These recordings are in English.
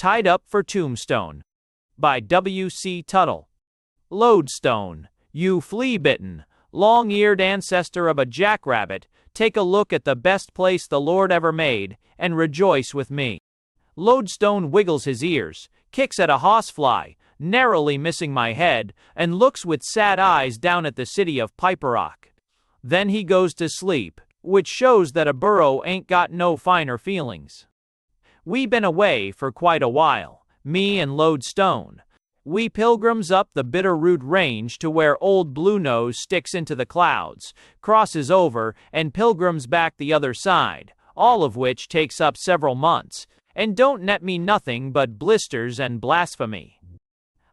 Tied Up for Tombstone by W.C. Tuttle. Lodestone, you flea-bitten, long-eared ancestor of a jackrabbit, take a look at the best place the Lord ever made, and rejoice with me. Lodestone wiggles his ears, kicks at a horsefly, narrowly missing my head, and looks with sad eyes down at the city of Piperock. Then he goes to sleep, which shows that a burro ain't got no finer feelings. We been away for quite a while, me and Lodestone. We pilgrims up the Bitterroot Range to where Old Blue Nose sticks into the clouds, crosses over, and pilgrims back the other side, all of which takes up several months, and don't net me nothing but blisters and blasphemy.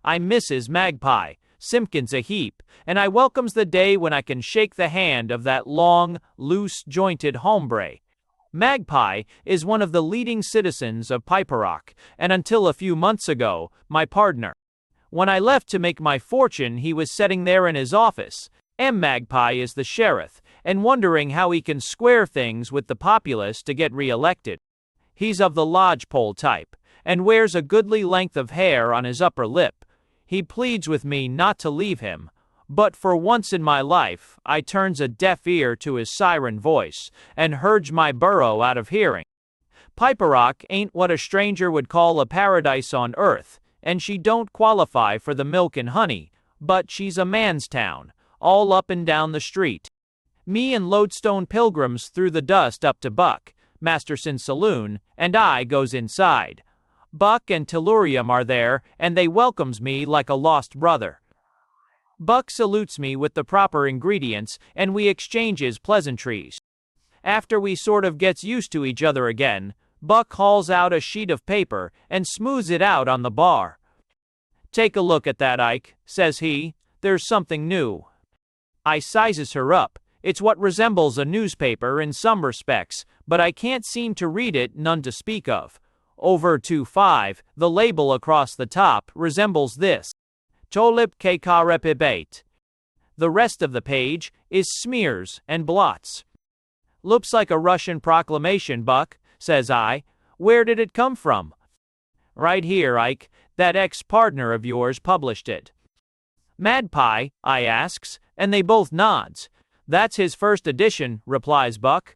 I misses Magpie Simpkins a heap, and I welcomes the day when I can shake the hand of that long, loose-jointed hombre. Magpie is one of the leading citizens of Piperock, and until a few months ago, my partner. When I left to make my fortune, he was sitting there in his office. Magpie is the sheriff, and wondering how he can square things with the populace to get re-elected. He's of the lodgepole type, and wears a goodly length of hair on his upper lip. He pleads with me not to leave him, but for once in my life, I turns a deaf ear to his siren voice, and herds my burro out of hearing. Piperock ain't what a stranger would call a paradise on earth, and she don't qualify for the milk and honey, but she's a man's town, all up and down the street. Me and Lodestone pilgrims threw the dust up to Buck, Masterson's saloon, and I goes inside. Buck and Tellurium are there, and they welcomes me like a lost brother. Buck salutes me with the proper ingredients, and we exchanges pleasantries. After we sort of gets used to each other again, Buck hauls out a sheet of paper and smooths it out on the bar. "Take a look at that, Ike," says he. "There's something new." I sizes her up. It's what resembles a newspaper in some respects, but I can't seem to read it, none to speak of. Over 2.5, the label across the top resembles this: Tolip Kkarepibate. The rest of the page is smears and blots. "Looks like a Russian proclamation, Buck," says I. "Where did it come from?" "Right here, Ike. That ex-partner of yours published it." "Magpie?" I asks, and they both nods. "That's his first edition," replies Buck.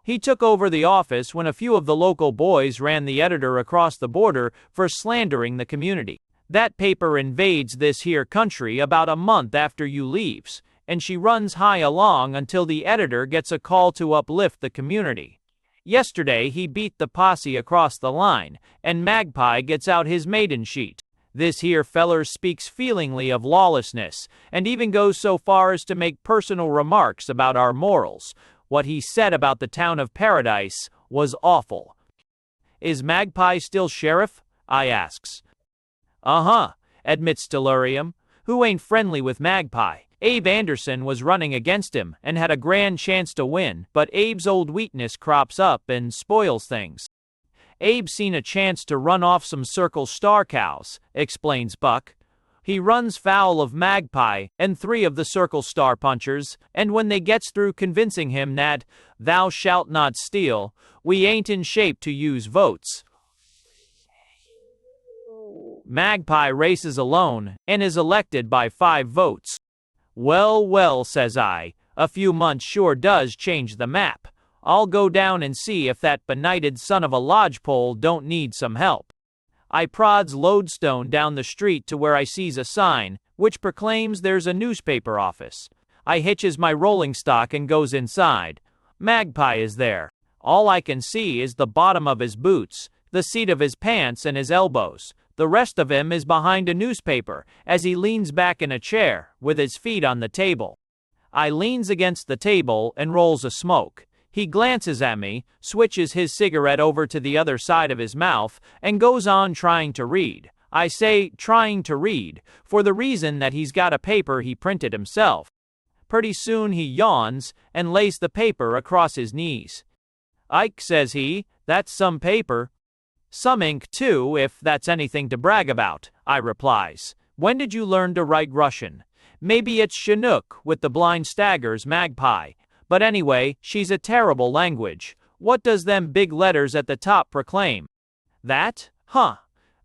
"He took over the office when a few of the local boys ran the editor across the border for slandering the community. That paper invades this here country about a month after you leaves, and she runs high along until the editor gets a call to uplift the community. Yesterday he beat the posse across the line, and Magpie gets out his maiden sheet. This here feller speaks feelingly of lawlessness, and even goes so far as to make personal remarks about our morals. What he said about the town of Paradise was awful." "Is Magpie still sheriff?" I asks. "Uh-huh," admits Tellurium, who ain't friendly with Magpie. "Abe Anderson was running against him and had a grand chance to win, but Abe's old weakness crops up and spoils things. Abe's seen a chance to run off some Circle Star cows," explains Buck. "He runs foul of Magpie and 3 of the Circle Star punchers, and when they gets through convincing him that 'thou shalt not steal,' we ain't in shape to use votes. Magpie races alone and is elected by 5 votes. Well, well, says I, a few months sure does change the map. I'll go down and see if that benighted son of a lodgepole don't need some help. I prods Lodestone down the street to where I sees a sign, which proclaims there's a newspaper office. I hitches my rolling stock and goes inside. Magpie is there. All I can see is the bottom of his boots, the seat of his pants and his elbows. The rest of him is behind a newspaper, as he leans back in a chair, with his feet on the table. I leans against the table and rolls a smoke. He glances at me, switches his cigarette over to the other side of his mouth, and goes on trying to read. I say trying to read, for the reason that he's got a paper he printed himself. Pretty soon he yawns, and lays the paper across his knees. Ike, says he, that's some paper. Some ink, too, if that's anything to brag about, I replies. When did you learn to write Russian? Maybe it's Chinook with the blind stagger's Magpie. But anyway, she's a terrible language. What does them big letters at the top proclaim? That? Huh.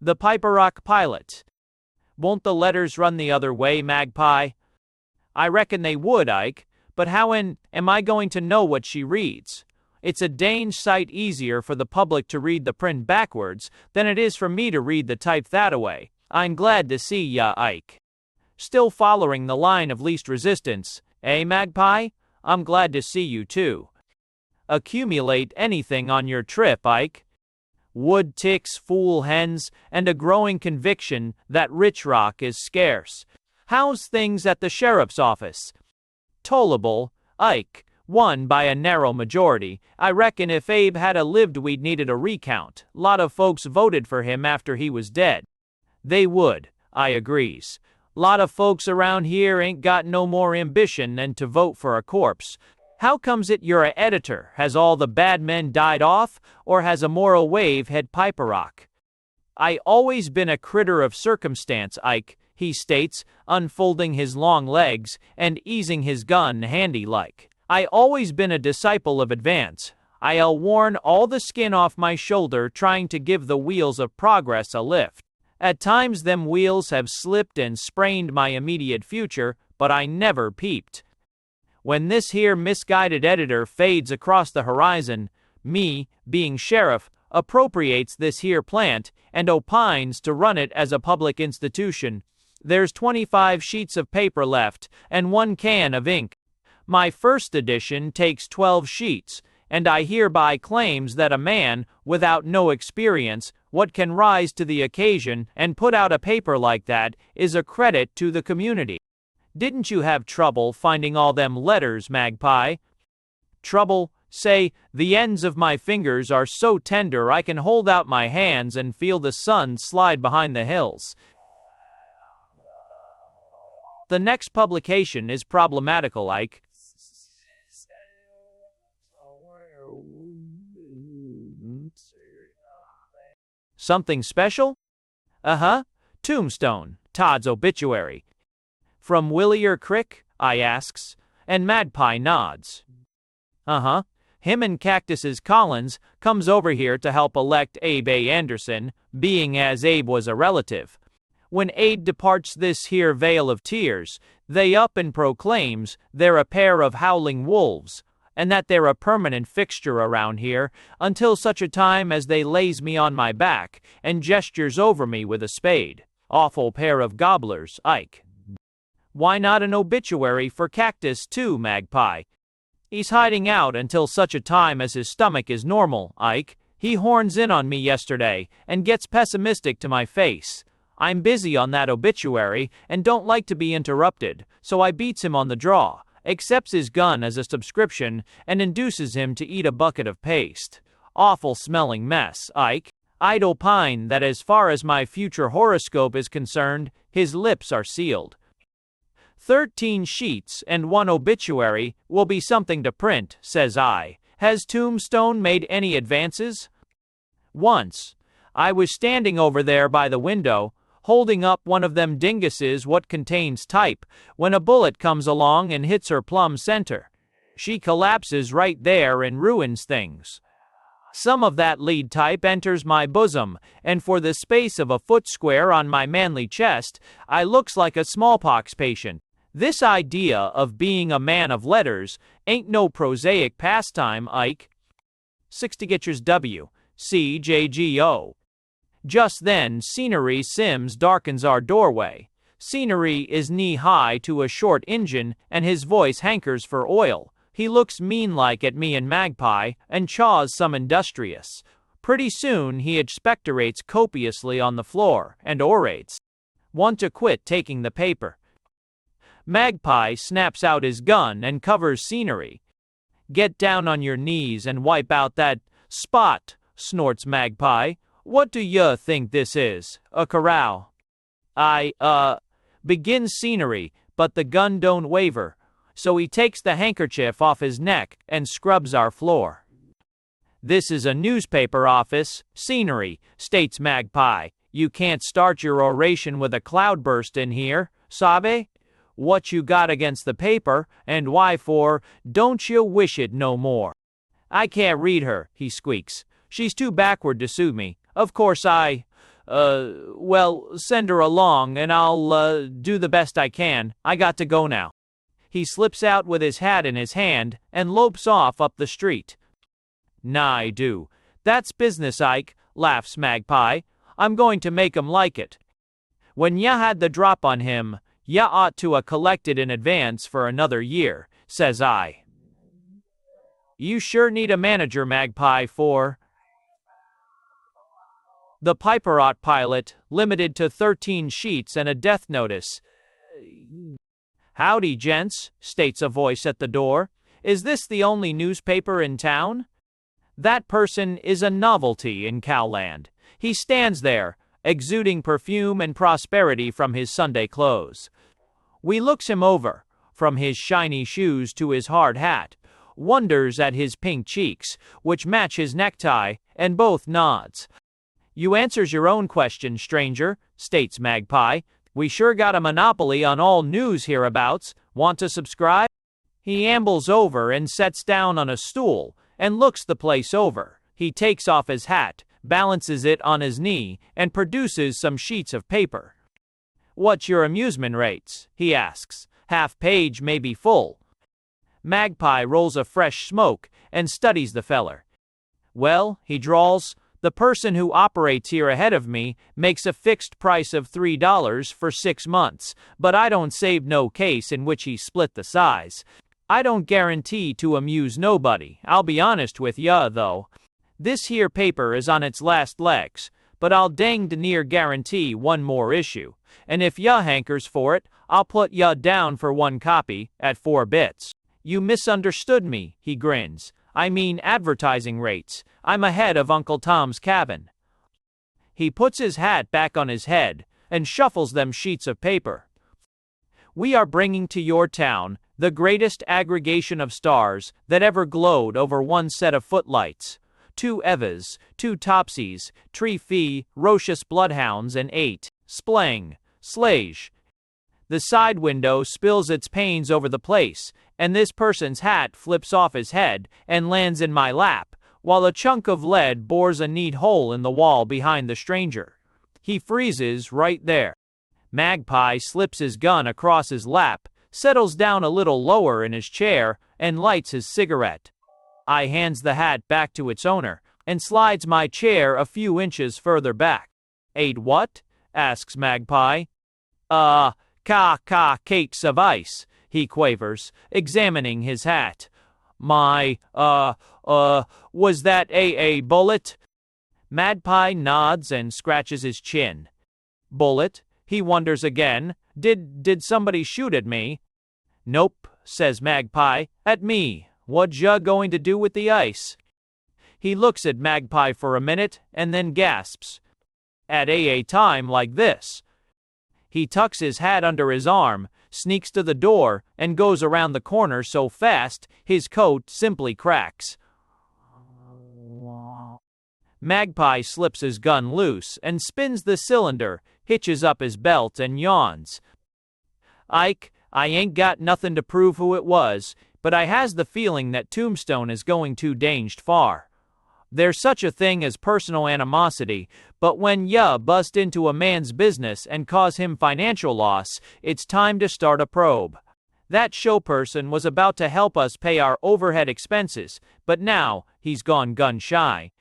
The Piper Rock pilot. Won't the letters run the other way, Magpie? I reckon they would, Ike, but how am I going to know what she reads? It's a dang sight easier for the public to read the print backwards than it is for me to read the type that-a-way. I'm glad to see ya, Ike. Still following the line of least resistance, eh, Magpie? I'm glad to see you too. Accumulate anything on your trip, Ike? Wood ticks, fool hens, and a growing conviction that rich rock is scarce. How's things at the sheriff's office? Tollable, Ike, won by a narrow majority. I reckon if Abe had a lived we'd needed a recount. Lot of folks voted for him after he was dead. They would, I agrees. Lot of folks around here ain't got no more ambition than to vote for a corpse. How comes it you're a editor? Has all the bad men died off, or has a moral wave had Piper Rock? I always been a critter of circumstance, Ike, he states, unfolding his long legs and easing his gun handy-like. I always been a disciple of advance. I'll worn all the skin off my shoulder trying to give the wheels of progress a lift. At times them wheels have slipped and sprained my immediate future, but I never peeped. When this here misguided editor fades across the horizon, me, being sheriff, appropriates this here plant and opines to run it as a public institution. There's 25 sheets of paper left and 1 can of ink. My first edition takes 12 sheets, and I hereby claims that a man, without no experience, what can rise to the occasion and put out a paper like that is a credit to the community. Didn't you have trouble finding all them letters, Magpie? Trouble? Say, the ends of my fingers are so tender I can hold out my hands and feel the sun slide behind the hills. The next publication is problematical, Ike. Something special? Uh-huh. Tombstone, Todd's obituary. From Willier Crick? I asks, and Magpie nods. Uh-huh. Him and Cactus's Collins comes over here to help elect Abe A. Anderson, being as Abe was a relative. When Abe departs this here vale of tears, they up and proclaims they're a pair of howling wolves, and that they're a permanent fixture around here until such a time as they lays me on my back and gestures over me with a spade. Awful pair of gobblers, Ike. Why not an obituary for Cactus too, Magpie? He's hiding out until such a time as his stomach is normal, Ike. He horns in on me yesterday and gets pessimistic to my face. I'm busy on that obituary and don't like to be interrupted, so I beats him on the draw, accepts his gun as a subscription, and induces him to eat a bucket of paste. Awful smelling mess, Ike. I'd opine that as far as my future horoscope is concerned, his lips are sealed. 13 sheets and 1 obituary will be something to print, says I. Has Tombstone made any advances? Once. I was standing over there by the window, holding up one of them dinguses what contains type, when a bullet comes along and hits her plumb center. She collapses right there and ruins things. Some of that lead type enters my bosom, and for the space of a foot square on my manly chest, I looks like a smallpox patient. This idea of being a man of letters ain't no prosaic pastime, Ike. 60 W. CJGO. Just then, Scenery Sims darkens our doorway. Scenery is knee-high to a short engine, and his voice hankers for oil. He looks mean-like at me and Magpie, and chaws some industrious. Pretty soon he expectorates copiously on the floor, and orates. Want to quit taking the paper. Magpie snaps out his gun and covers Scenery. Get down on your knees and wipe out that spot, snorts Magpie. What do you think this is, a corral? Begins Scenery, but the gun don't waver, so he takes the handkerchief off his neck and scrubs our floor. This is a newspaper office, Scenery, states Magpie. You can't start your oration with a cloudburst in here, sabe? What you got against the paper, and why for, don't you wish it no more? I can't read her, he squeaks. She's too backward to suit me. Of course Well, send her along and I'll, do the best I can. I got to go now. He slips out with his hat in his hand and lopes off up the street. Nah, I do. That's business, Ike, laughs Magpie. I'm going to make 'em like it. When ya had the drop on him, ya ought to 'a collected in advance for another year, says I. You sure need a manager, Magpie, for the Piperot pilot, limited to 13 sheets and a death notice. Howdy, gents, states a voice at the door. Is this the only newspaper in town? That person is a novelty in Cowland. He stands there, exuding perfume and prosperity from his Sunday clothes. We looks him over, from his shiny shoes to his hard hat, wonders at his pink cheeks, which match his necktie, and both nods. You answers your own question, stranger, states Magpie. We sure got a monopoly on all news hereabouts. Want to subscribe? He ambles over and sets down on a stool, and looks the place over. He takes off his hat, balances it on his knee, and produces some sheets of paper. What's your amusement rates? He asks. Half page may be full. Magpie rolls a fresh smoke and studies the feller. Well, he drawls, the person who operates here ahead of me makes a fixed price of $3 for 6 months, but I don't save no case in which he split the size. I don't guarantee to amuse nobody. I'll be honest with ya, though. This here paper is on its last legs, but I'll danged near guarantee one more issue, and if ya hankers for it, I'll put ya down for one copy, at 4 bits. You misunderstood me, he grins. I mean advertising rates. I'm ahead of Uncle Tom's Cabin. He puts his hat back on his head, and shuffles them sheets of paper. We are bringing to your town the greatest aggregation of stars that ever glowed over one set of footlights. 2 Evas, 2 Topsies, 3 Phi, Rocious Bloodhounds, and 8 Splang, Slage. The side window spills its panes over the place, and this person's hat flips off his head and lands in my lap, while a chunk of lead bores a neat hole in the wall behind the stranger. He freezes right there. Magpie slips his gun across his lap, settles down a little lower in his chair, and lights his cigarette. I hands the hat back to its owner, and slides my chair a few inches further back. 8 what? Asks Magpie. Cakes of ice, he quavers, examining his hat. My, was that a bullet? Magpie nods and scratches his chin. Bullet? He wonders again. Did somebody shoot at me? Nope, says Magpie. At me. What ya going to do with the ice? He looks at Magpie for a minute and then gasps. At a time like this. He tucks his hat under his arm, sneaks to the door, and goes around the corner so fast his coat simply cracks. Magpie slips his gun loose and spins the cylinder, hitches up his belt, and yawns. Ike, I ain't got nothing to prove who it was, but I has the feeling that Tombstone is going too danged far. There's such a thing as personal animosity, but when ya bust into a man's business and cause him financial loss, it's time to start a probe. That show person was about to help us pay our overhead expenses, but now he's gone gun shy.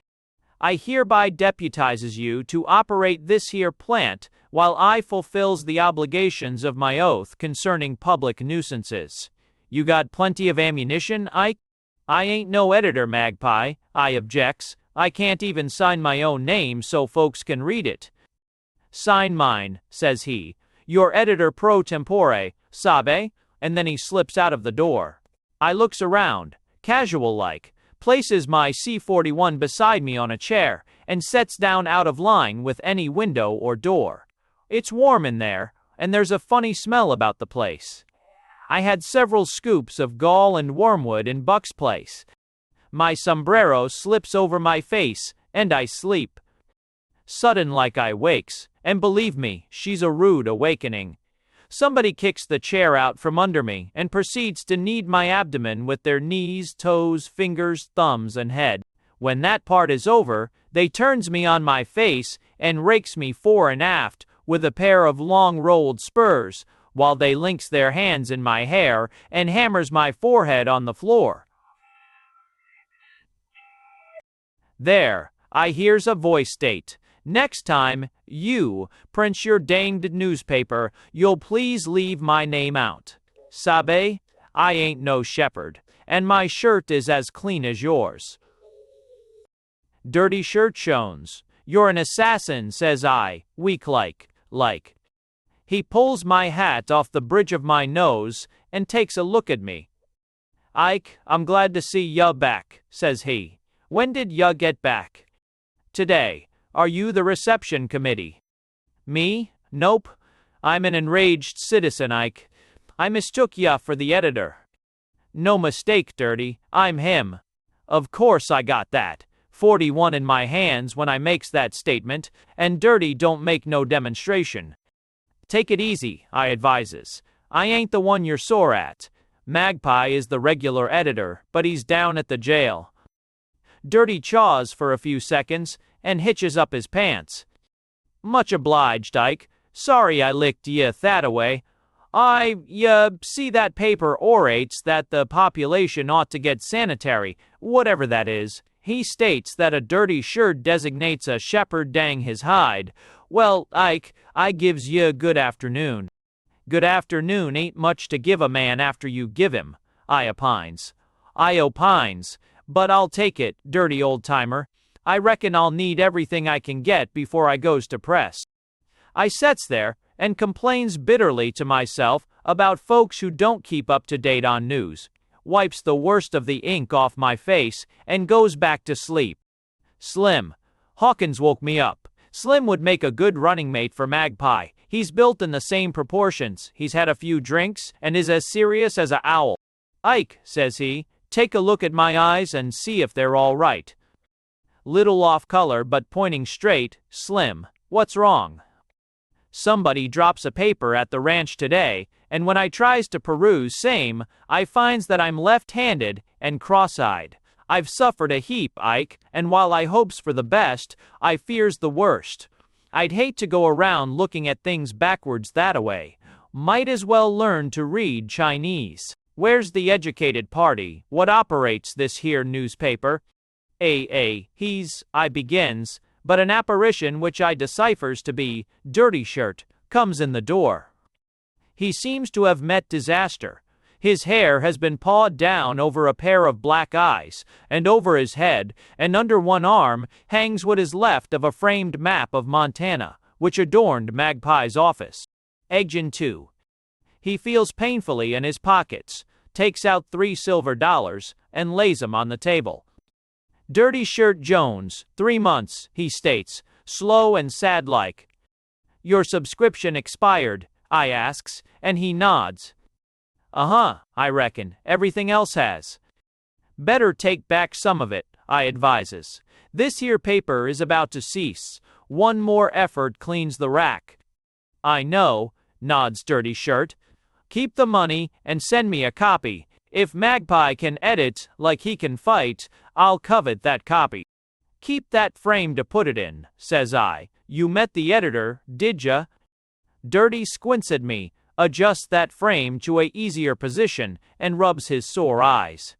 I hereby deputizes you to operate this here plant while I fulfills the obligations of my oath concerning public nuisances. You got plenty of ammunition, Ike? I ain't no editor, Magpie, I objects. I can't even sign my own name so folks can read it. Sign mine, says he. Your editor pro tempore, sabe? And then he slips out of the door. I looks around, casual-like, places my C-41 beside me on a chair, and sets down out of line with any window or door. It's warm in there, and there's a funny smell about the place. I had several scoops of gall and wormwood in Buck's place. My sombrero slips over my face, and I sleep. Sudden like I wakes, and believe me, she's a rude awakening. Somebody kicks the chair out from under me and proceeds to knead my abdomen with their knees, toes, fingers, thumbs, and head. When that part is over, they turns me on my face and rakes me fore and aft with a pair of long rolled spurs, while they links their hands in my hair and hammers my forehead on the floor. There, I hears a voice state, "Next time you print your danged newspaper, you'll please leave my name out. Sabe, I ain't no shepherd, and my shirt is as clean as yours." "Dirty shirt shones. You're an assassin," says I, weak like. He pulls my hat off the bridge of my nose and takes a look at me. "Ike, I'm glad to see ya back," says he. "When did ya get back?" "Today. Are you the reception committee?" "Me? Nope. I'm an enraged citizen, Ike. I mistook ya for the editor." "No mistake, Dirty. I'm him." Of course I got that. 41 in my hands when I makes that statement, and Dirty don't make no demonstration. "Take it easy," I advises. "I ain't the one you're sore at. Magpie is the regular editor, but he's down at the jail." Dirty chaws for a few seconds and hitches up his pants. "Much obliged, Ike. Sorry I licked ye that-a-way. You see that paper orates that the population ought to get sanitary, whatever that is. He states that a dirty shirt designates a shepherd dang his hide. Well, Ike, I gives ye a good afternoon." "Good afternoon ain't much to give a man after you give him," I opines, "but I'll take it, dirty old-timer. I reckon I'll need everything I can get before I goes to press." I sets there and complains bitterly to myself about folks who don't keep up to date on news, wipes the worst of the ink off my face, and goes back to sleep. Slim. Hawkins woke me up. Slim would make a good running mate for Magpie. He's built in the same proportions, he's had a few drinks, and is as serious as a owl. "Ike," says he, "take a look at my eyes and see if they're all right." Little off color but pointing straight. "Slim, what's wrong?" "Somebody drops a paper at the ranch today, and when I tries to peruse same, I finds that I'm left-handed and cross-eyed. I've suffered a heap, Ike, and while I hopes for the best, I fears the worst. I'd hate to go around looking at things backwards that-a-way. Might as well learn to read Chinese. Where's the educated party what operates this here newspaper?" He's," I begins, but an apparition which I deciphers to be Dirty Shirt comes in the door. He seems to have met disaster. His hair has been pawed down over a pair of black eyes, and over his head, and under one arm, hangs what is left of a framed map of Montana, which adorned Magpie's office. Agent 2. He feels painfully in his pockets, takes out $3 silver, and lays 'em on the table. "Dirty Shirt Jones, 3 months, he states, slow and sad-like. "Your subscription expired?" I asks, and he nods. "Uh-huh, I reckon. Everything else has." "Better take back some of it," I advises. "This here paper is about to cease. One more effort cleans the rack." "I know," nods Dirty Shirt. "Keep the money and send me a copy. If Magpie can edit like he can fight, I'll covet that copy." "Keep that frame to put it in," says I. "You met the editor, did ya?" Dirty squints at me, adjusts that frame to a easier position, and rubs his sore eyes.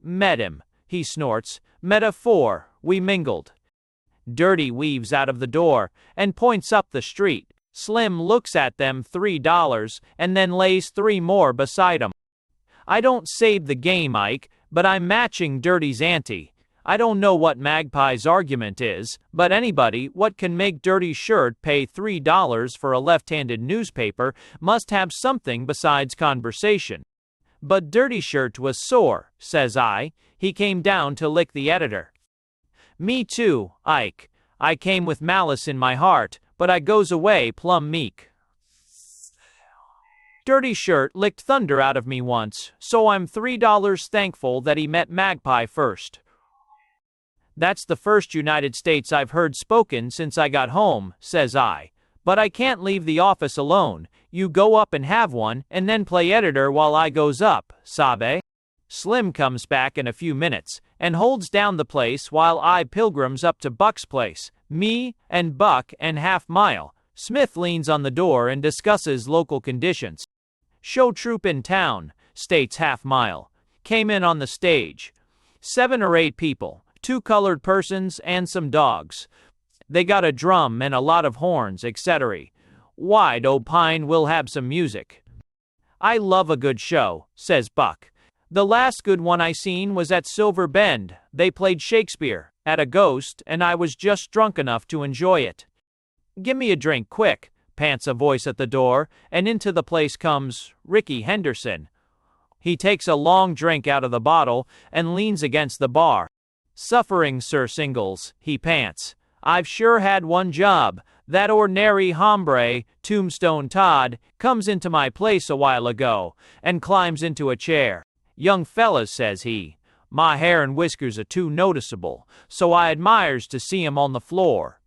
"Met him," he snorts. "Metaphor, we mingled." Dirty weaves out of the door, and points up the street. Slim looks at them $3, and then lays 3 more beside 'em. I don't save the game, Ike, but I'm matching Dirty's ante. I don't know what Magpie's argument is, but anybody what can make Dirty Shirt pay $3 for a left-handed newspaper must have something besides conversation. "But Dirty Shirt was sore," says I. "He came down to lick the editor." "Me too, Ike. I came with malice in my heart, but I goes away plumb meek. Dirty Shirt licked thunder out of me once, so I'm $3 thankful that he met Magpie first." "That's the first United States I've heard spoken since I got home," says I. "But I can't leave the office alone. You go up and have one, and then play editor while I goes up, sabe?" Slim comes back in a few minutes, and holds down the place while I pilgrims up to Buck's place. Me and Buck and Half Mile. Smith leans on the door and discusses local conditions. Show troupe in town, states Half Mile. Came in on the stage. 7 or 8 people, 2 colored persons and some dogs. They got a drum and a lot of horns, etc. Wide opine we'll have some music. I love a good show, says Buck. The last good one I seen was at Silver Bend. They played Shakespeare at a ghost, and I was just drunk enough to enjoy it. Give me a drink, quick, pants a voice at the door, and into the place comes Ricky Henderson. He takes a long drink out of the bottle and leans against the bar. Suffering, Sir Singles, he pants. I've sure had one job. That ordinary hombre, Tombstone Todd, comes into my place a while ago and climbs into a chair. Young fellas, says he, my hair and whiskers are too noticeable, so I admires to see 'em on the floor.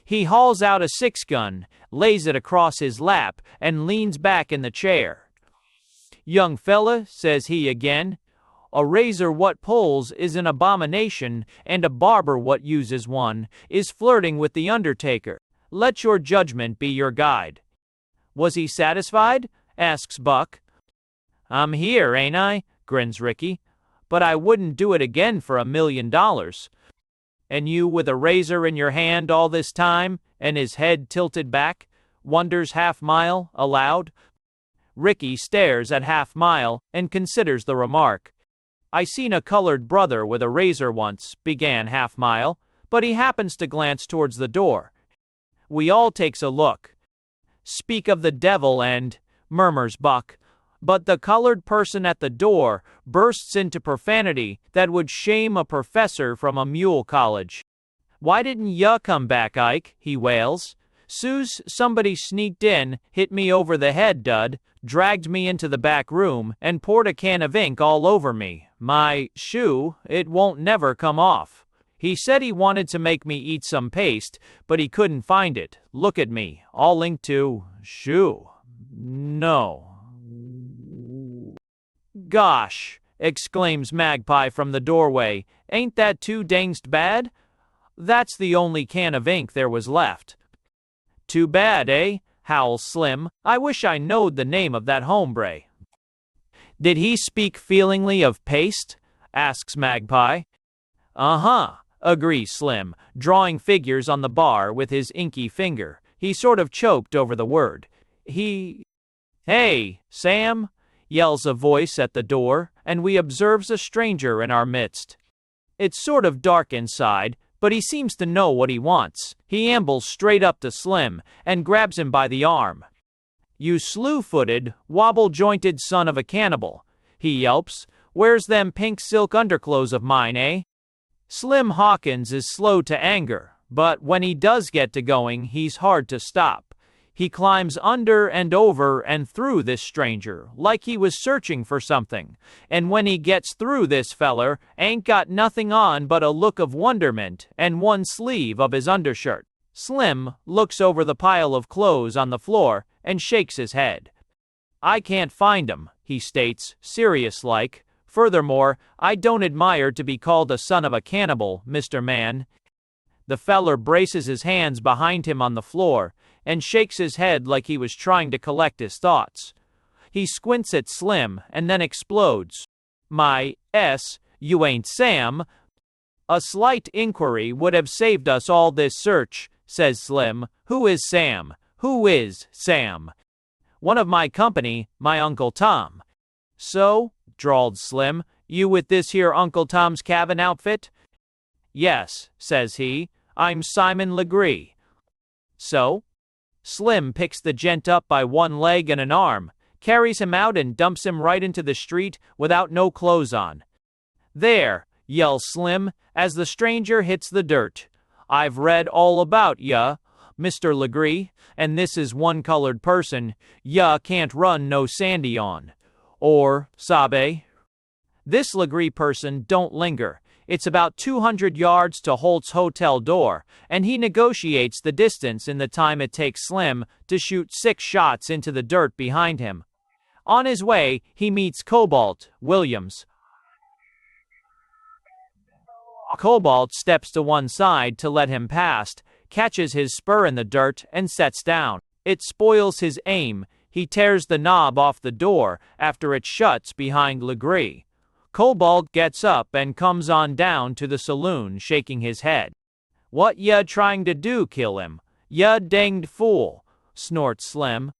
He hauls out a 6-gun, lays it across his lap, and leans back in the chair. Young fella, says he again, a razor what pulls is an abomination, and a barber what uses one is flirting with the undertaker. Let your judgment be your guide. Was he satisfied? Asks Buck. I'm here, ain't I? Grins Ricky. But I wouldn't do it again for $1 million. And you with a razor in your hand all this time, and his head tilted back? Wonders Half Mile aloud. Ricky stares at Half Mile and considers the remark. I seen a colored brother with a razor once, began Half Mile, but he happens to glance towards the door. We all takes a look. Speak of the devil and, murmurs Buck, but the colored person at the door bursts into profanity that would shame a professor from a mule college. Why didn't ya come back, Ike? He wails. Soos somebody sneaked in, hit me over the head, dud, dragged me into the back room, and poured a can of ink all over me. My shoe, it won't never come off. He said he wanted to make me eat some paste, but he couldn't find it. Look at me, all linked to shoe. No. Gosh, exclaims Magpie from the doorway, ain't that too danged bad? That's the only can of ink there was left. Too bad, eh? Howls Slim. I wish I knowed the name of that hombre. Did he speak feelingly of paste? Asks Magpie. Uh-huh, agrees Slim, drawing figures on the bar with his inky finger. He sort of choked over the word. Hey, Sam, yells a voice at the door, and we observes a stranger in our midst. It's sort of dark inside, but he seems to know what he wants. He ambles straight up to Slim and grabs him by the arm. You slew-footed, wobble-jointed son of a cannibal, he yelps. Where's them pink silk underclothes of mine, eh? Slim Hawkins is slow to anger, but when he does get to going, he's hard to stop. He climbs under and over and through this stranger, like he was searching for something, and when he gets through this feller, ain't got nothing on but a look of wonderment and one sleeve of his undershirt. Slim looks over the pile of clothes on the floor and shakes his head. I can't find 'em, he states, serious-like. Furthermore, I don't admire to be called a son of a cannibal, Mr. Man. The feller braces his hands behind him on the floor and shakes his head like he was trying to collect his thoughts. He squints at Slim and then explodes. My S, you ain't Sam. A slight inquiry would have saved us all this search, says Slim. Who is Sam? Who is Sam? One of my company, my Uncle Tom. So, drawled Slim, you with this here Uncle Tom's cabin outfit? Yes, says he, I'm Simon Legree. So? Slim picks the gent up by one leg and an arm, carries him out and dumps him right into the street without no clothes on. There, yells Slim, as the stranger hits the dirt. I've read all about ya, Mr. Legree, and this is one colored person ya can't run no sandy on. Or, sabe? This Legree person don't linger. It's about 200 yards to Holt's hotel door, and he negotiates the distance in the time it takes Slim to shoot 6 shots into the dirt behind him. On his way, he meets Cobalt Williams. Cobalt steps to one side to let him past, catches his spur in the dirt, and sets down. It spoils his aim. He tears the knob off the door after it shuts behind Legree. Cobalt gets up and comes on down to the saloon, shaking his head. "What ya trying to do, kill him? Ya danged fool," snorts Slim.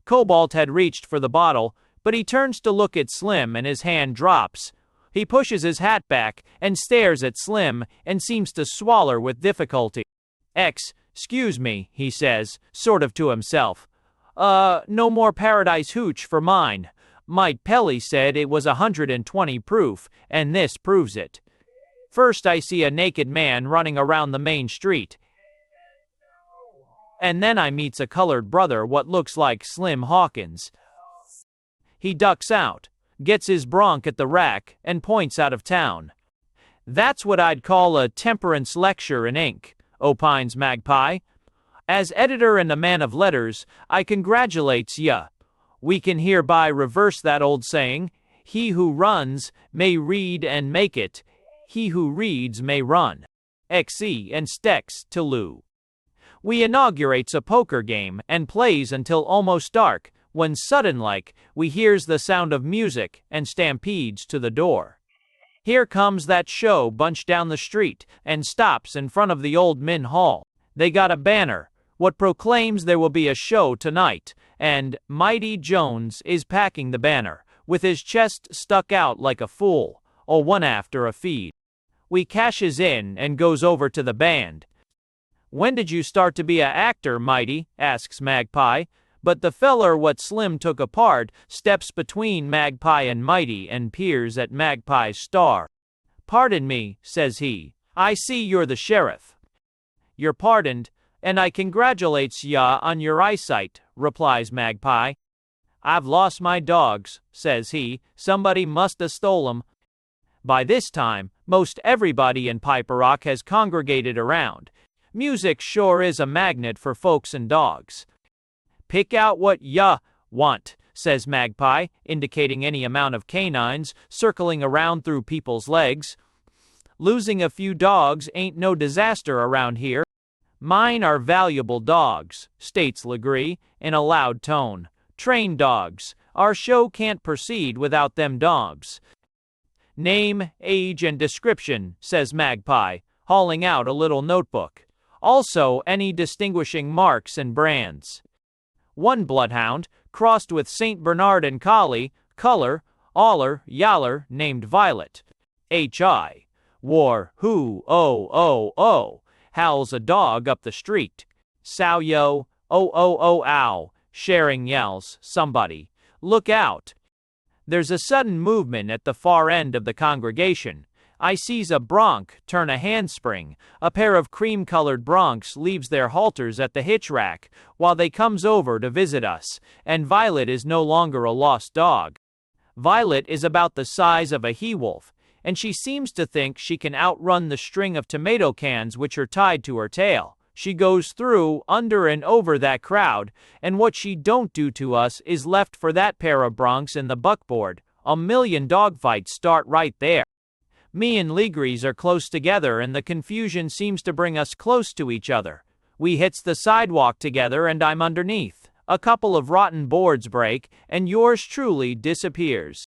Cobalt had reached for the bottle, but he turns to look at Slim and his hand drops. He pushes his hat back and stares at Slim and seems to swallow with difficulty. "Excuse me," he says, sort of to himself. No more Paradise Hooch for mine. Mike Pelly said it was 120 proof, and this proves it." First I see a naked man running around the main street, and then I meets a colored brother what looks like Slim Hawkins. He ducks out, gets his bronc at the rack, and points out of town. "That's what I'd call a temperance lecture in ink," opines Magpie. "As editor and a man of letters, I congratulates ya. We can hereby reverse that old saying, 'He who runs may read and make it. He who reads may run.' Xe and Stex to Lou. We inaugurates a poker game and plays until almost dark, when sudden-like, we hears the sound of music and stampedes to the door. Here comes that show bunch down the street and stops in front of the old Min Hall. They got a banner, what proclaims there will be a show tonight, and Mighty Jones is packing the banner, with his chest stuck out like a fool, or one after a feed. We cashes in and goes over to the band. "When did you start to be a actor, Mighty?" asks Magpie, but the feller what Slim took apart steps between Magpie and Mighty and peers at Magpie's star. "Pardon me," says he, "I see you're the sheriff." "You're pardoned, and I congratulates ya on your eyesight," replies Magpie. "I've lost my dogs," says he. "Somebody must have stole 'em." By this time, most everybody in Piper Rock has congregated around. Music sure is a magnet for folks and dogs. "Pick out what ya want," says Magpie, indicating any amount of canines circling around through people's legs. "Losing a few dogs ain't no disaster around here." "Mine are valuable dogs," states Legree in a loud tone. "Trained dogs. Our show can't proceed without them dogs." "Name, age, and description," says Magpie, hauling out a little notebook. "Also any distinguishing marks and brands." "One bloodhound, crossed with St. Bernard and Collie, color, aller, yaller, named Violet. H.I. War, who, oh, howls a dog up the street. Sow yo, ow, sharing yells, somebody, look out." There's a sudden movement at the far end of the congregation. I sees a bronc turn a handspring. A pair of cream-colored broncs leaves their halters at the hitch rack while they comes over to visit us, and Violet is no longer a lost dog. Violet is about the size of a he-wolf, and she seems to think she can outrun the string of tomato cans which are tied to her tail. She goes through, under and over that crowd, and what she don't do to us is left for that pair of broncs in the buckboard. A million dogfights start right there. Me and Legrees are close together and the confusion seems to bring us close to each other. We hits the sidewalk together and I'm underneath. A couple of rotten boards break and yours truly disappears.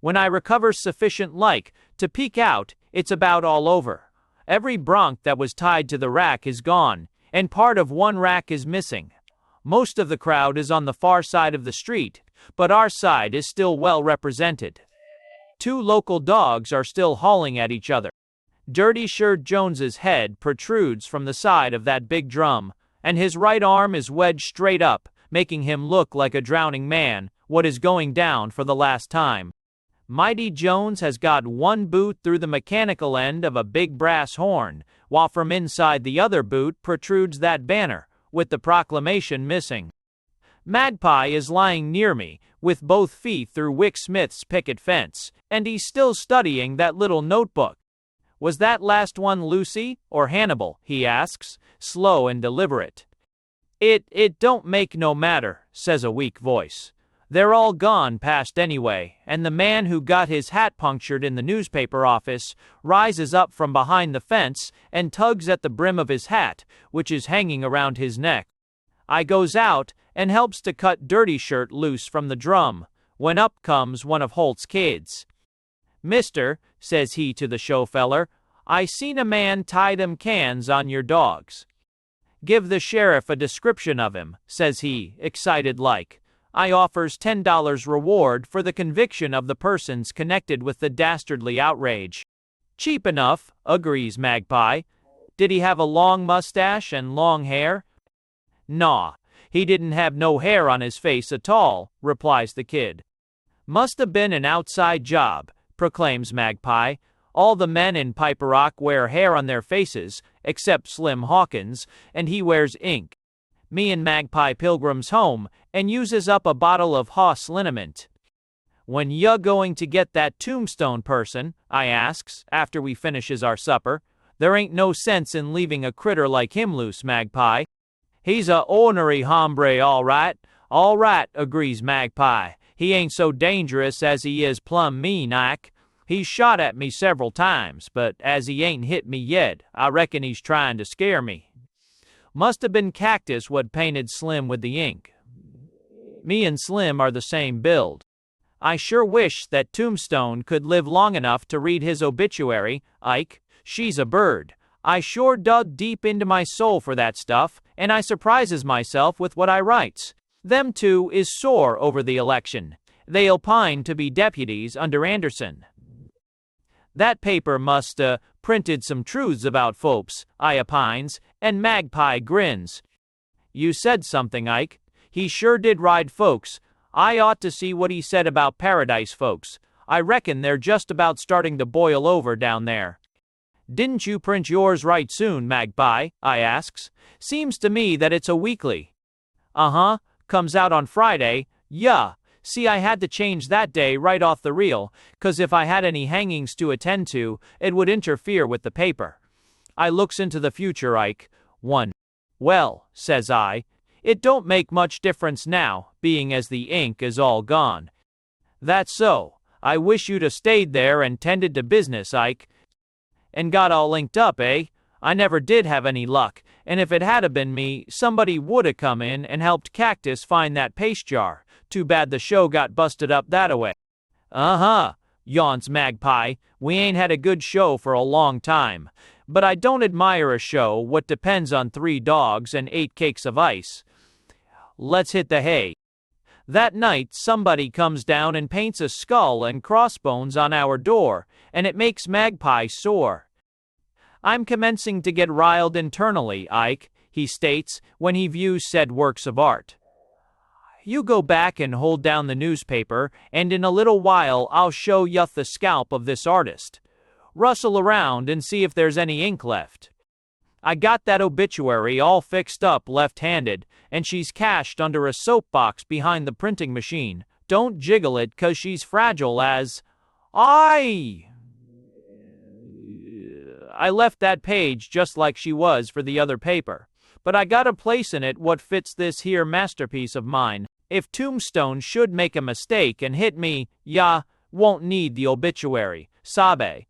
When I recover sufficient like to peek out, it's about all over. Every bronc that was tied to the rack is gone, and part of one rack is missing. Most of the crowd is on the far side of the street, but our side is still well represented. Two local dogs are still hauling at each other. Dirty Shirt Jones's head protrudes from the side of that big drum, and his right arm is wedged straight up, making him look like a drowning man, what is going down for the last time. Mighty Jones has got one boot through the mechanical end of a big brass horn, while from inside the other boot protrudes that banner, with the proclamation missing. Magpie is lying near me, with both feet through Wick Smith's picket fence, and he's still studying that little notebook. "Was that last one Lucy, or Hannibal?" he asks, slow and deliberate. It don't make no matter," says a weak voice. They're all gone past anyway, and the man who got his hat punctured in the newspaper office rises up from behind the fence and tugs at the brim of his hat, which is hanging around his neck. I goes out and helps to cut Dirty Shirt loose from the drum, when up comes one of Holt's kids. "Mister," says he to the show feller, "I seen a man tie them cans on your dogs." "Give the sheriff a description of him," says he, excited like. I offers $10 reward for the conviction of the persons connected with the dastardly outrage. "Cheap enough," agrees Magpie. "Did he have a long mustache and long hair?" "Naw, he didn't have no hair on his face at all," replies the kid. "Must have been an outside job," proclaims Magpie. "All the men in Piper Rock wear hair on their faces, except Slim Hawkins, and he wears ink. Me and Magpie pilgrims home, and uses up a bottle of hoss liniment." "When ya going to get that Tombstone person?" I asks, after we finishes our supper. "There ain't no sense in leaving a critter like him loose, Magpie." "He's a ornery hombre, all right, agrees Magpie. "He ain't so dangerous as he is plumb mean, Ike. He's shot at me several times, but as he ain't hit me yet, I reckon he's trying to scare me." Must have been Cactus what painted Slim with the ink. Me and Slim are the same build. I sure wish that Tombstone could live long enough to read his obituary, Ike. She's a bird. I sure dug deep into my soul for that stuff, and I surprises myself with what I writes. Them two is sore over the election. They opine to be deputies under Anderson. "That paper must printed some truths about folks," I opines, and Magpie grins. "You said something, Ike. He sure did ride folks. I ought to see what he said about Paradise folks. I reckon they're just about starting to boil over down there." "Didn't you print yours right soon, Magpie?" I asks. "Seems to me that it's a weekly." "Uh-huh, comes out on Friday, yeah. See, I had to change that day right off the reel, 'cause if I had any hangings to attend to, it would interfere with the paper." I looks into the future, Ike. "Well," says I, "it don't make much difference now, being as the ink is all gone." "That's so. I wish you'd 'a' stayed there and tended to business, Ike." "And got all inked up, eh? I never did have any luck, and if it had 'a' been me, somebody would 'a' come in and helped Cactus find that paste jar. Too bad the show got busted up that-a-way." "Uh-huh," yawns Magpie. "We ain't had a good show for a long time. But I don't admire a show what depends on 3 dogs and 8 cakes of ice. Let's hit the hay." That night, somebody comes down and paints a skull and crossbones on our door, and it makes Magpie sore. "I'm commencing to get riled internally, Ike," he states, when he views said works of art. "You go back and hold down the newspaper, and in a little while I'll show you the scalp of this artist. Rustle around and see if there's any ink left. I got that obituary all fixed up left-handed, and she's cached under a soapbox behind the printing machine. Don't jiggle it, 'cause she's fragile as... I left that page just like she was for the other paper, but I got a place in it what fits this here masterpiece of mine. If Tombstone should make a mistake and hit me, ya won't need the obituary, sabe?"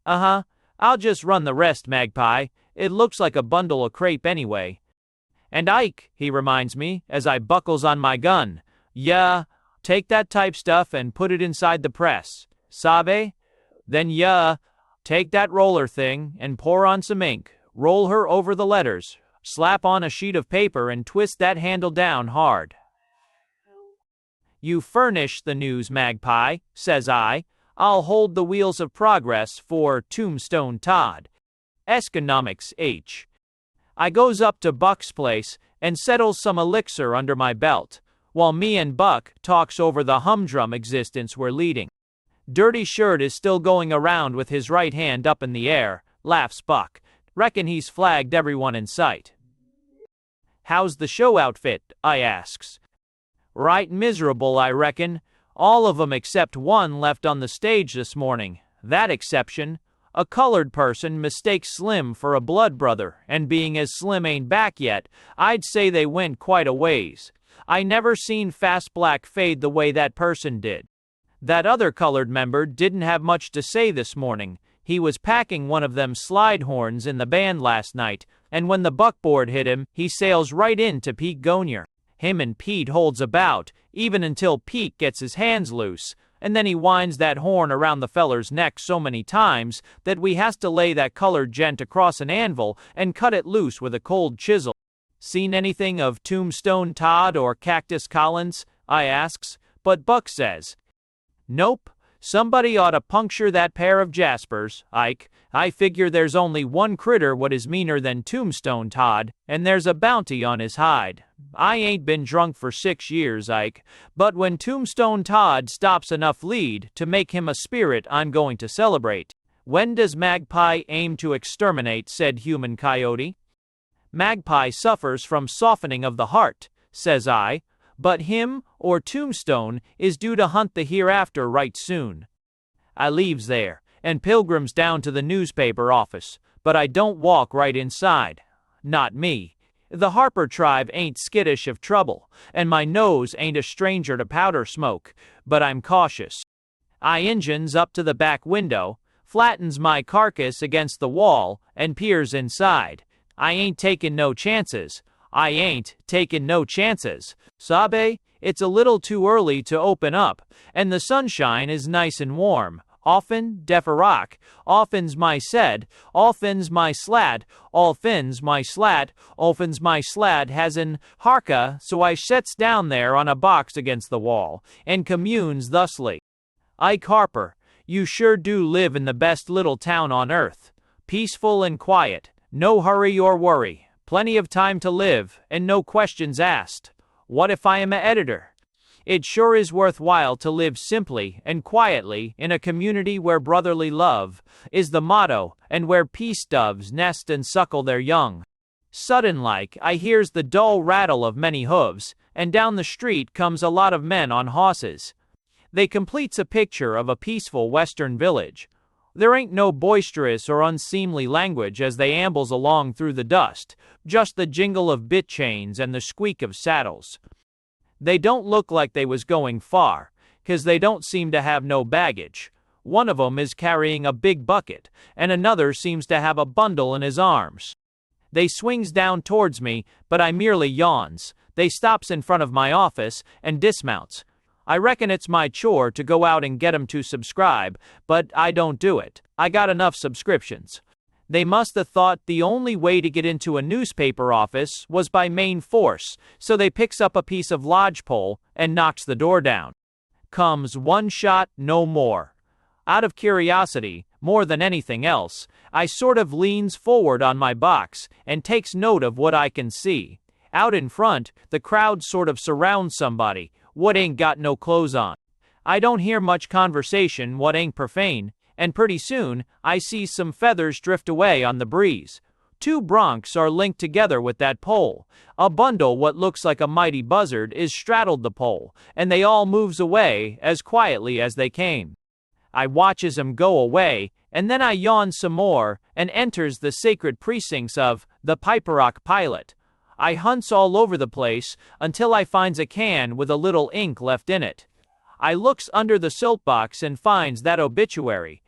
"Uh-huh, I'll just run the rest, Magpie. It looks like a bundle of crepe anyway." "And Ike," he reminds me, as I buckles on my gun, "ya take that type stuff and put it inside the press, sabe? Then ya take that roller thing and pour on some ink, roll her over the letters, slap on a sheet of paper and twist that handle down hard." "You furnish the news, Magpie," says I. "I'll hold the wheels of progress for Tombstone Todd. Economics H." I goes up to Buck's place and settles some elixir under my belt, while me and Buck talks over the humdrum existence we're leading. "Dirty Shirt is still going around with his right hand up in the air," laughs Buck. "Reckon he's flagged everyone in sight." "How's the show outfit?" I asks. "Right miserable, I reckon. All of 'em except one left on the stage this morning. That exception, a colored person, mistakes Slim for a blood brother, and being as Slim ain't back yet, I'd say they went quite a ways. I never seen fast black fade the way that person did. That other colored member didn't have much to say this morning. He was packing one of them slide horns in the band last night, and when the buckboard hit him, he sails right into Pete Gonier. Him and Pete holds about, even until Pete gets his hands loose, and then he winds that horn around the feller's neck so many times that we has to lay that colored gent across an anvil and cut it loose with a cold chisel. Seen anything of Tombstone Todd or Cactus Collins? I asks, but Buck says, nope. Somebody ought to puncture that pair of jaspers, Ike. I figure there's only one critter what is meaner than Tombstone Todd, and there's a bounty on his hide. I ain't been drunk for 6 years, Ike, but when Tombstone Todd stops enough lead to make him a spirit, I'm going to celebrate. When does Magpie aim to exterminate said human coyote? Magpie suffers from softening of the heart, says I, but him, or Tombstone, is due to hunt the hereafter right soon. I leaves there, and pilgrims down to the newspaper office, but I don't walk right inside. Not me. The Harper tribe ain't skittish of trouble, and my nose ain't a stranger to powder smoke, but I'm cautious. I engines up to the back window, flattens my carcass against the wall, and peers inside. I ain't takin' no chances. I ain't takin' no chances. Sabe, it's a little too early to open up, and the sunshine is nice and warm. Often, deferock, often's my said, often's my slad, often's my slat, often's my slad has an harka, so I sets down there on a box against the wall, and communes thusly. Ike Harper, you sure do live in the best little town on earth. Peaceful and quiet, no hurry or worry. Plenty of time to live, and no questions asked. What if I am an editor? It sure is worthwhile to live simply and quietly in a community where brotherly love is the motto and where peace doves nest and suckle their young. Sudden-like, I hears the dull rattle of many hooves, and down the street comes a lot of men on hosses. They completes a picture of a peaceful western village. There ain't no boisterous or unseemly language as they ambles along through the dust, just the jingle of bit chains and the squeak of saddles. They don't look like they was going far, 'cause they don't seem to have no baggage. One of 'em is carrying a big bucket, and another seems to have a bundle in his arms. They swings down towards me, but I merely yawns. They stops in front of my office and dismounts. I reckon it's my chore to go out and get 'em to subscribe, but I don't do it. I got enough subscriptions. They must have thought the only way to get into a newspaper office was by main force, so they picks up a piece of lodgepole and knocks the door down. Comes one shot, no more. Out of curiosity, more than anything else, I sort of leans forward on my box and takes note of what I can see. Out in front, the crowd sort of surrounds somebody what ain't got no clothes on. I don't hear much conversation what ain't profane, and pretty soon I see some feathers drift away on the breeze. 2 broncs are linked together with that pole. A bundle what looks like a mighty buzzard is straddled the pole, and they all moves away as quietly as they came. I watches 'em go away, and then I yawns some more and enters the sacred precincts of the Piperock Pilot. I hunts all over the place until I finds a can with a little ink left in it. I looks under the siltbox and finds that obituary.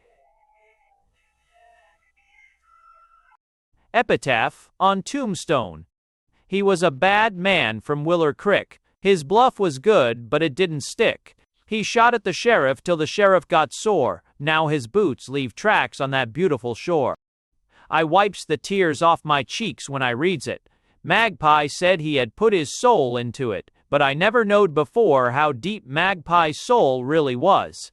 Epitaph on Tombstone. He was a bad man from Willer Crick. His bluff was good, but it didn't stick. He shot at the sheriff till the sheriff got sore. Now his boots leave tracks on that beautiful shore. I wipes the tears off my cheeks when I reads it. Magpie said he had put his soul into it, but I never knowed before how deep Magpie's soul really was.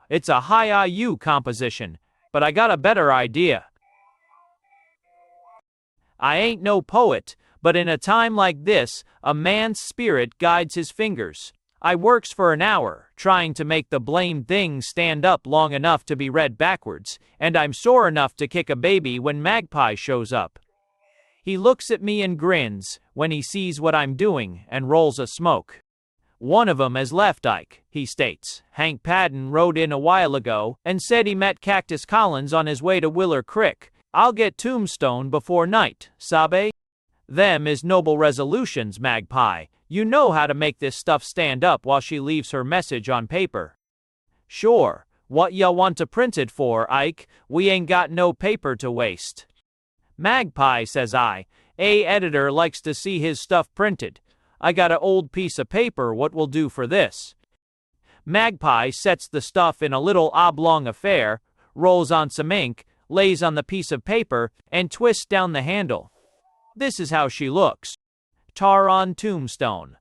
It's a high IU composition, but I got a better idea. I ain't no poet, but in a time like this, a man's spirit guides his fingers. I works for an hour, trying to make the blamed thing stand up long enough to be read backwards, and I'm sore enough to kick a baby when Magpie shows up. He looks at me and grins when he sees what I'm doing and rolls a smoke. One of 'em has left, Ike, he states. Hank Padden rode in a while ago and said he met Cactus Collins on his way to Willer Crick. I'll get Tombstone before night, sabe? Them is noble resolutions, Magpie. You know how to make this stuff stand up while she leaves her message on paper. Sure, what ya want to print it for, Ike? We ain't got no paper to waste. Magpie, says I. Editor likes to see his stuff printed. I got a old piece of paper what will do for this. Magpie sets the stuff in a little oblong affair, rolls on some ink, lays on the piece of paper, and twists down the handle. This is how she looks. Tar on Tombstone.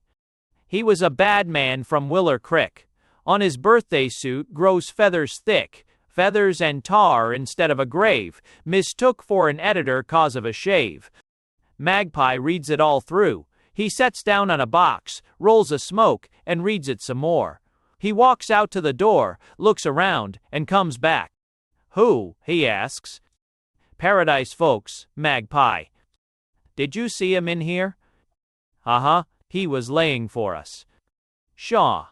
He was a bad man from Willer Crick. On his birthday suit grows feathers thick, feathers and tar instead of a grave, mistook for an editor cause of a shave. Magpie reads it all through. He sets down on a box, rolls a smoke, and reads it some more. He walks out to the door, looks around, and comes back. Who? He asks. Paradise folks, Magpie. Did you see him in here? Uh-huh, he was laying for us. Shaw.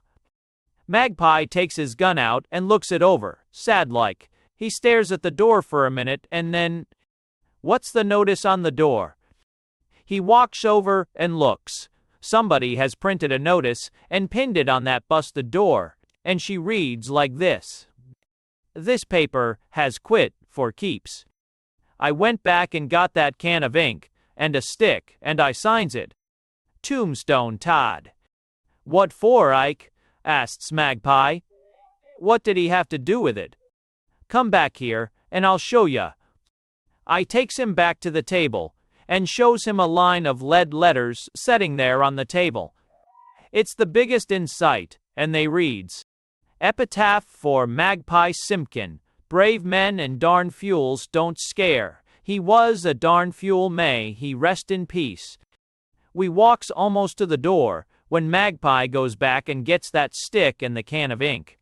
Magpie takes his gun out and looks it over, sad-like. He stares at the door for a minute and then... What's the notice on the door? He walks over and looks. Somebody has printed a notice and pinned it on that busted door, and she reads like this. This paper has quit for keeps. I went back and got that can of ink, and a stick, and I signs it. Tombstone Todd. What for, Ike? Asks Magpie. What did he have to do with it? Come back here, and I'll show ya. I takes him back to the table, and shows him a line of lead letters setting there on the table. It's the biggest in sight, and they reads, Epitaph for Magpie Simpkin, brave men and darn fuels don't scare. He was a darn fuel, may he rest in peace. We walks almost to the door, when Magpie goes back and gets that stick and the can of ink.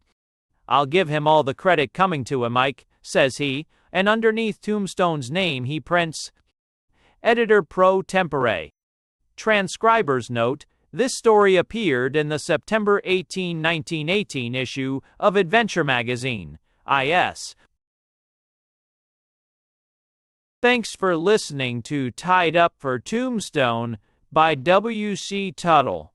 I'll give him all the credit coming to him, Ike, says he, and underneath Tombstone's name he prints, Editor pro tempore. Transcriber's note, this story appeared in the September 18, 1918 issue of Adventure Magazine, IS. Thanks for listening to Tied Up for Tombstone by W.C. Tuttle.